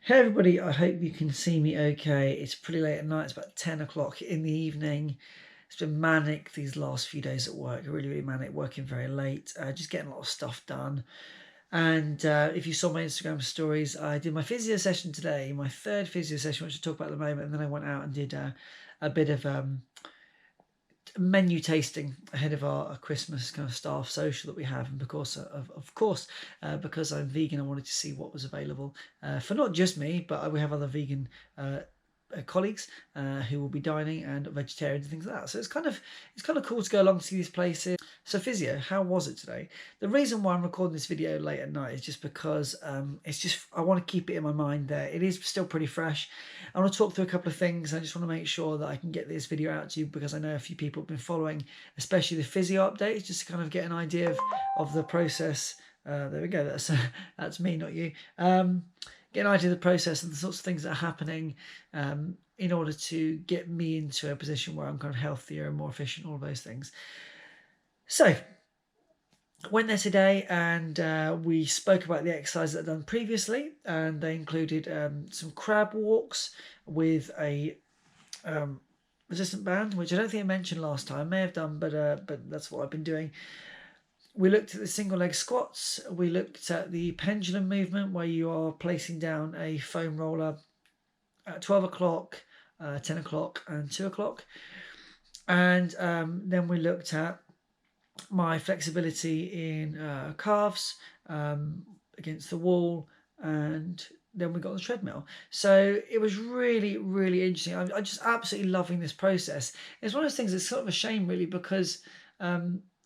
Hey everybody, I hope you can see me okay. It's pretty late at night, it's about 10 o'clock in the evening. It's been manic these last few days at work, really manic, working very late, just getting a lot of stuff done. And if you saw my Instagram stories, I did my physio session today, my third physio session, which I'll talk about at the moment, and then I went out and did a bit of menu tasting ahead of our Christmas kind of staff social that we have, and because because I'm vegan, I wanted to see what was available for not just me, but we have other vegan colleagues who will be dining, and vegetarians and things like that. So it's kind of cool to go along to see these places. So physio, how was it today? The reason why I'm recording this video late at night is just because I want to keep it in my mind there. It is still pretty fresh. I want to talk through a couple of things. I just want to make sure that I can get this video out to you, because I know a few people have been following, especially the physio updates, just to kind of get an idea of the process. There we go. That's me, not you. Get an idea of the process and the sorts of things that are happening in order to get me into a position where I'm kind of healthier and more efficient, all of those things. So, went there today, and we spoke about the exercises that I'd done previously, and they included some crab walks with a resistant band, which I don't think I mentioned last time. I may have done, but that's what I've been doing. We looked at the single leg squats. We looked at the pendulum movement, where you are placing down a foam roller at 12 o'clock, 10 o'clock and 2 o'clock. And then we looked at my flexibility in calves against the wall, and then we got on the treadmill. So it was really, really interesting. I'm just absolutely loving this process. It's one of those things that's sort of a shame, really, because I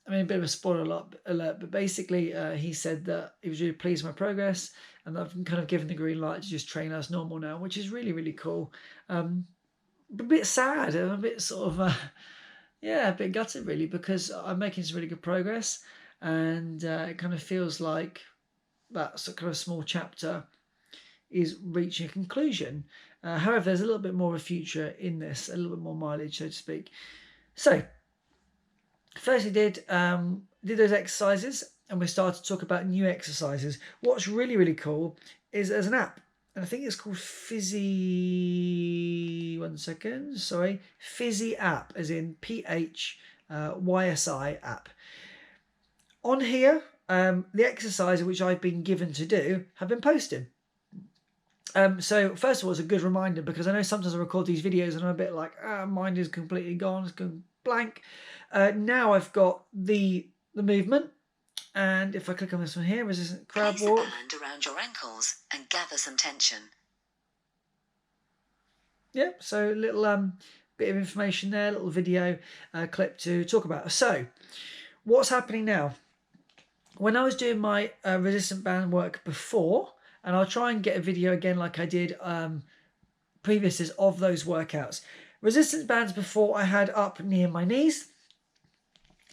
mean, a bit of a spoiler alert, but basically he said that he was really pleased with my progress, and I've been kind of given the green light to just train as normal now, which is really, really cool. A bit sad, I'm a bit sort of, a bit gutted really, because I'm making some really good progress, and it kind of feels like that sort of kind of small chapter is reaching a conclusion. However, there's a little bit more of a future in this, a little bit more mileage, so to speak. So, first we did those exercises, and we started to talk about new exercises. What's really, really cool is there's an app, and I think it's called Physy. Physy app, as in PHYSI app. On here, the exercises which I've been given to do have been posted. So first of all, it's a good reminder, because I know sometimes I record these videos and I'm a bit like, mind is completely gone, it's gone blank. Now I've got the movement, and if I click on this one here, resistant crab walk. Place a band around your ankles and gather some tension. Yep, so a little bit of information there, a little video clip to talk about. So, what's happening now? When I was doing my resistant band work before, and I'll try and get a video again like I did previously of those workouts. Resistance bands before I had up near my knees.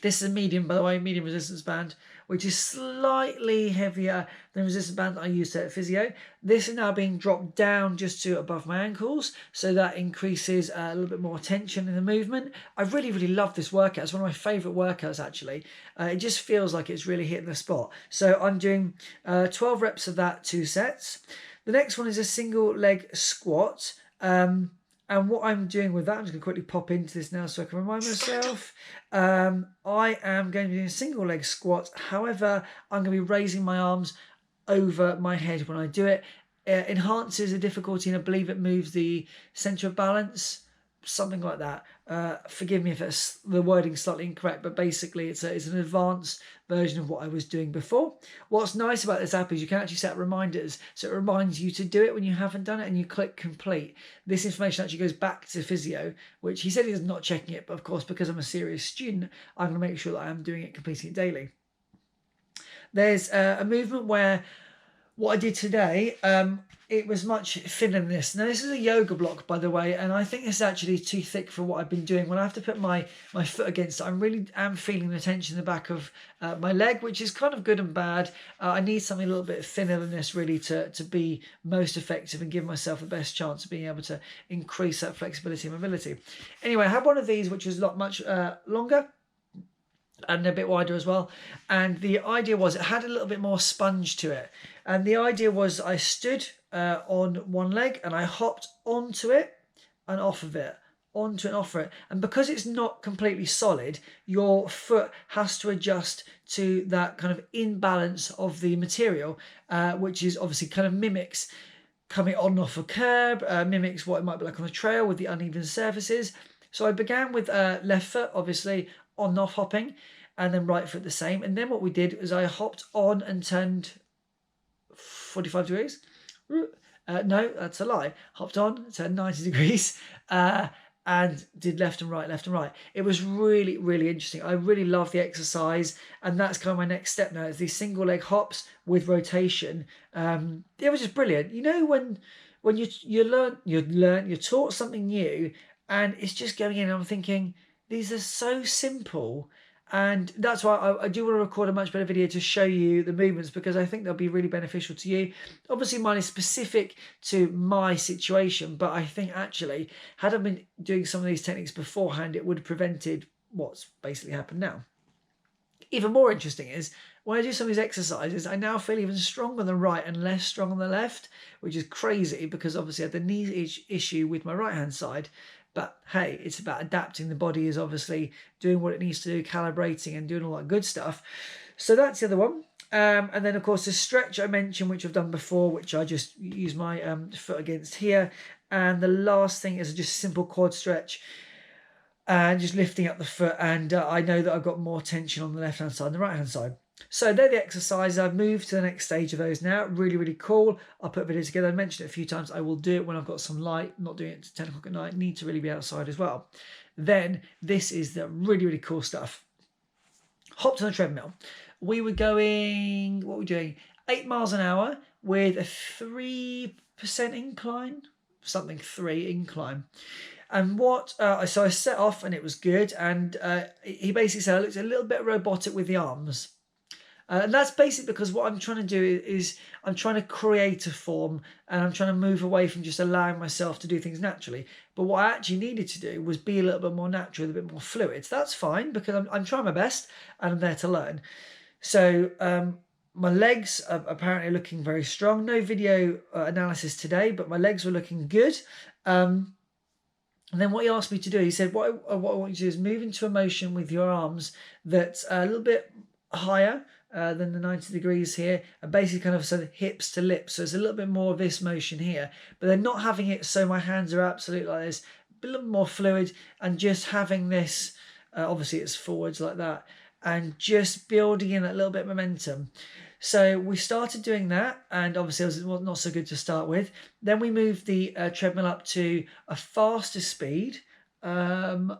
This is a medium, by the way, medium resistance band, which is slightly heavier than resistance band that I used at Physio. This is now being dropped down just to above my ankles, so that increases a little bit more tension in the movement. I really, really love this workout. It's one of my favourite workouts, actually. It just feels like it's really hitting the spot. So I'm doing 12 reps of that, 2 sets. The next one is a single leg squat. And what I'm doing with that, I'm just going to quickly pop into this now so I can remind myself. I am going to be doing a single leg squat. However, I'm going to be raising my arms over my head when I do it. Enhances the difficulty, and I believe it moves the centre of balance, something like that. Forgive me if the wording's slightly incorrect, but basically it's an advanced version of what I was doing before. What's nice about this app is you can actually set reminders, so it reminds you to do it when you haven't done it, and you click complete. This information actually goes back to Physio, which he said he's not checking it, but of course, because I'm a serious student, I'm going to make sure that I am doing it, completing it daily. There's a movement where what I did today, it was much thinner than this. Now, this is a yoga block, by the way, and I think it's actually too thick for what I've been doing. When I have to put my foot against it, I really am feeling the tension in the back of my leg, which is kind of good and bad. I need something a little bit thinner than this, really, to be most effective and give myself the best chance of being able to increase that flexibility and mobility. Anyway, I had one of these, which was much longer and a bit wider as well. And the idea was it had a little bit more sponge to it. And the idea was I stood on one leg, and I hopped onto it and off of it, onto and off of it. And because it's not completely solid, your foot has to adjust to that kind of imbalance of the material, which is obviously kind of mimics coming on and off a curb, mimics what it might be like on a trail with the uneven surfaces. So I began with left foot, obviously on and off hopping, and then right foot the same. And then what we did was I hopped on and turned 45 degrees. No, that's a lie. Hopped on, turned 90 degrees, and did left and right, left and right. It was really, really interesting. I really love the exercise, and that's kind of my next step now. Is these single leg hops with rotation. It was just brilliant. You know, when you're taught something new, and it's just going in. And I'm thinking these are so simple. And that's why I do want to record a much better video to show you the movements, because I think they'll be really beneficial to you. Obviously, mine is specific to my situation, but I think actually, had I been doing some of these techniques beforehand, it would have prevented what's basically happened now. Even more interesting is, when I do some of these exercises, I now feel even stronger on the right and less strong on the left, which is crazy because obviously I had the knee issue with my right hand side. But hey, it's about adapting. The body is obviously doing what it needs to do, calibrating and doing all that good stuff. So that's the other one. And then, of course, the stretch I mentioned, which I've done before, which I just use my foot against here. And the last thing is just a simple quad stretch. And just lifting up the foot. And I know that I've got more tension on the left-hand side than the right-hand side. So they're the exercises. I've moved to the next stage of those now. Really, really cool. I'll put videos together. I mentioned it a few times. I will do it when I've got some light. I'm not doing it at 10 o'clock at night. Need to really be outside as well. Then this is the really, really cool stuff. Hopped on a treadmill. We were going, what were we doing? 8 miles an hour with a 3% incline. Something 3 incline. And so I set off and it was good. And he basically said I looked a little bit robotic with the arms. And that's basically because what I'm trying to do is I'm trying to create a form, and I'm trying to move away from just allowing myself to do things naturally. But what I actually needed to do was be a little bit more natural, a bit more fluid. So that's fine, because I'm trying my best and I'm there to learn. So my legs are apparently looking very strong. No video analysis today, but my legs were looking good. And then what he asked me to do, he said, what I want you to do is move into a motion with your arms that's a little bit higher than the 90 degrees here, and basically kind of sort of hips to lips. So it's a little bit more of this motion here, but they're not having it so my hands are absolutely like this, a little more fluid, and just having this, obviously it's forwards like that, and just building in that little bit of momentum. So we started doing that, and obviously it was not so good to start with. Then we moved the treadmill up to a faster speed, over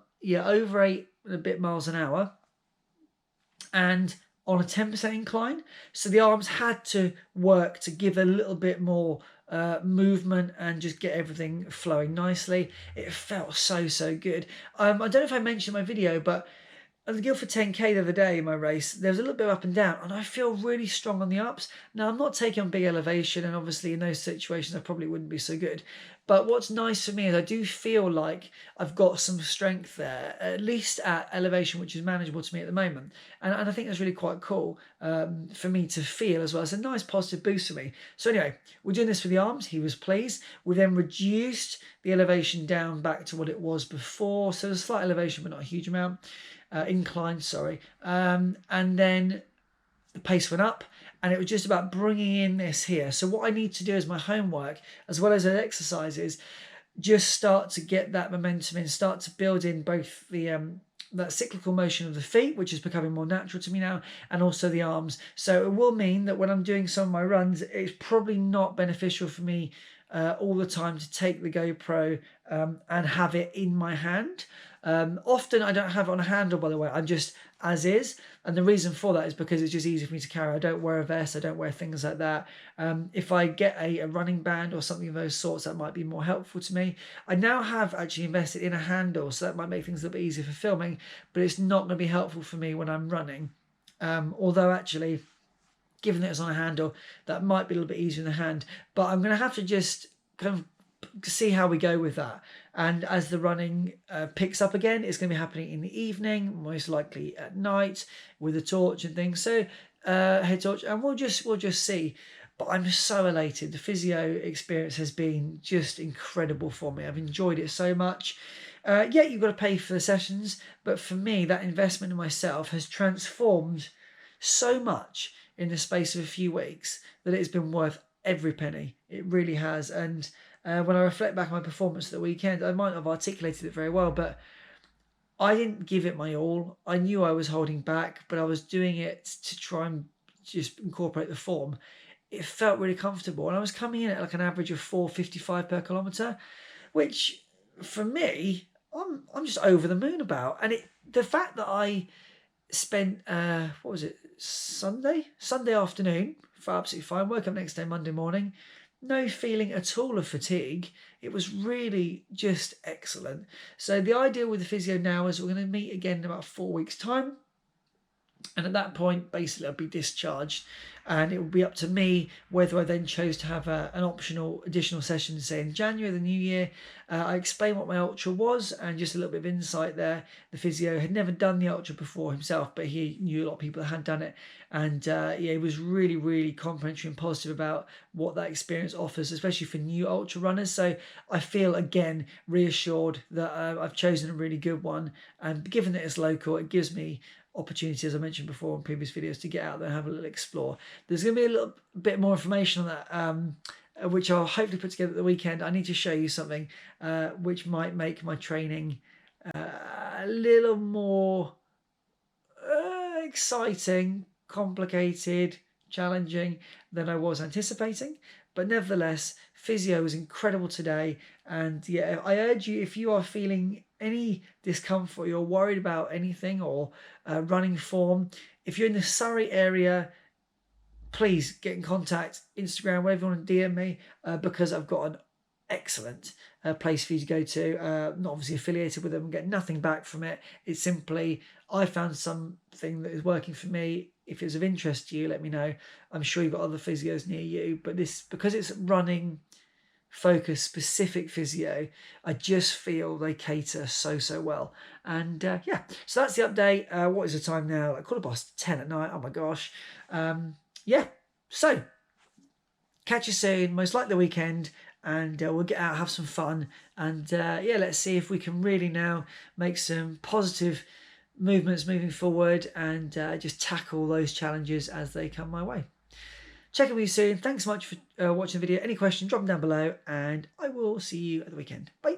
8 and a bit miles an hour, and on a 10% incline. So the arms had to work to give a little bit more movement and just get everything flowing nicely. It felt so good. I don't know if I mentioned in my video, but at the Guildford 10K the other day in my race, there was a little bit up and down, and I feel really strong on the ups. Now, I'm not taking on big elevation, and obviously in those situations I probably wouldn't be so good. But what's nice for me is I do feel like I've got some strength there, at least at elevation, which is manageable to me at the moment. And I think that's really quite cool for me to feel as well. It's a nice positive boost for me. So anyway, we're doing this for the arms. He was pleased. We then reduced the elevation down back to what it was before. So there's a slight elevation, but not a huge amount. Incline, sorry. And then the pace went up, and it was just about bringing in this here. So what I need to do as my homework, as well as the exercises, just start to get that momentum in, start to build in both the that cyclical motion of the feet, which is becoming more natural to me now, and also the arms. So it will mean that when I'm doing some of my runs, it's probably not beneficial for me all the time to take the GoPro and have it in my hand. Often I don't have it on a handle, by the way. I'm just as is, and the reason for that is because it's just easy for me to carry. I don't wear a vest, I don't wear things like that. If I get a running band or something of those sorts, that might be more helpful to me. I now have actually invested in a handle, so that might make things a little bit easier for filming, but it's not going to be helpful for me when I'm running. Although actually, given that it's on a handle, that might be a little bit easier in the hand, but I'm going to have to just kind of see how we go with that. And as the running picks up again, it's going to be happening in the evening, most likely at night, with a torch and things. So head torch, and we'll just see. But I'm so elated. The physio experience has been just incredible for me. I've enjoyed it so much. Yeah, you've got to pay for the sessions, but for me, that investment in myself has transformed so much in the space of a few weeks that it's been worth every penny. It really has. And when I reflect back on my performance at the weekend, I might not have articulated it very well, but I didn't give it my all. I knew I was holding back, but I was doing it to try and just incorporate the form. It felt really comfortable, and I was coming in at like an average of 4:55 per kilometre, which for me, I'm just over the moon about. And the fact that I spent what was it, Sunday afternoon, felt absolutely fine. Woke up next day Monday morning, no feeling at all of fatigue. It was really just excellent. So the idea with the physio now is we're going to meet again in about 4 weeks' time. And at that point, basically, I'll be discharged, and it will be up to me whether I then chose to have an optional additional session, say in January, the new year. I explained what my ultra was, and just a little bit of insight there. The physio had never done the ultra before himself, but he knew a lot of people that had done it, and yeah, he was really, really complimentary and positive about what that experience offers, especially for new ultra runners. So I feel again reassured that I've chosen a really good one, and given that it's local, it gives me opportunity, as I mentioned before in previous videos, to get out there and have a little explore. There's going to be a little bit more information on that, which I'll hopefully put together at the weekend. I need to show you something which might make my training a little more exciting, complicated, challenging than I was anticipating. But nevertheless, physio was incredible today. And yeah, I urge you, if you are feeling any discomfort, you're worried about anything or running form, if you're in the Surrey area, please get in contact, Instagram, wherever you want to DM me, because I've got an excellent place for you to go to. Not obviously affiliated with them and get nothing back from it. It's simply, I found something that is working for me. If it's of interest to you, let me know. I'm sure you've got other physios near you, but this, because it's running focus specific physio, I just feel they cater so well. And yeah, so that's the update. What is the time now? Like 10:15 at night. Oh my gosh. Yeah, so catch you soon, most likely the weekend, and we'll get out, have some fun, and yeah, let's see if we can really now make some positive movements moving forward, and just tackle those challenges as they come my way. Check in with you soon. Thanks so much for watching the video. Any questions, drop them down below, and I will see you at the weekend. Bye.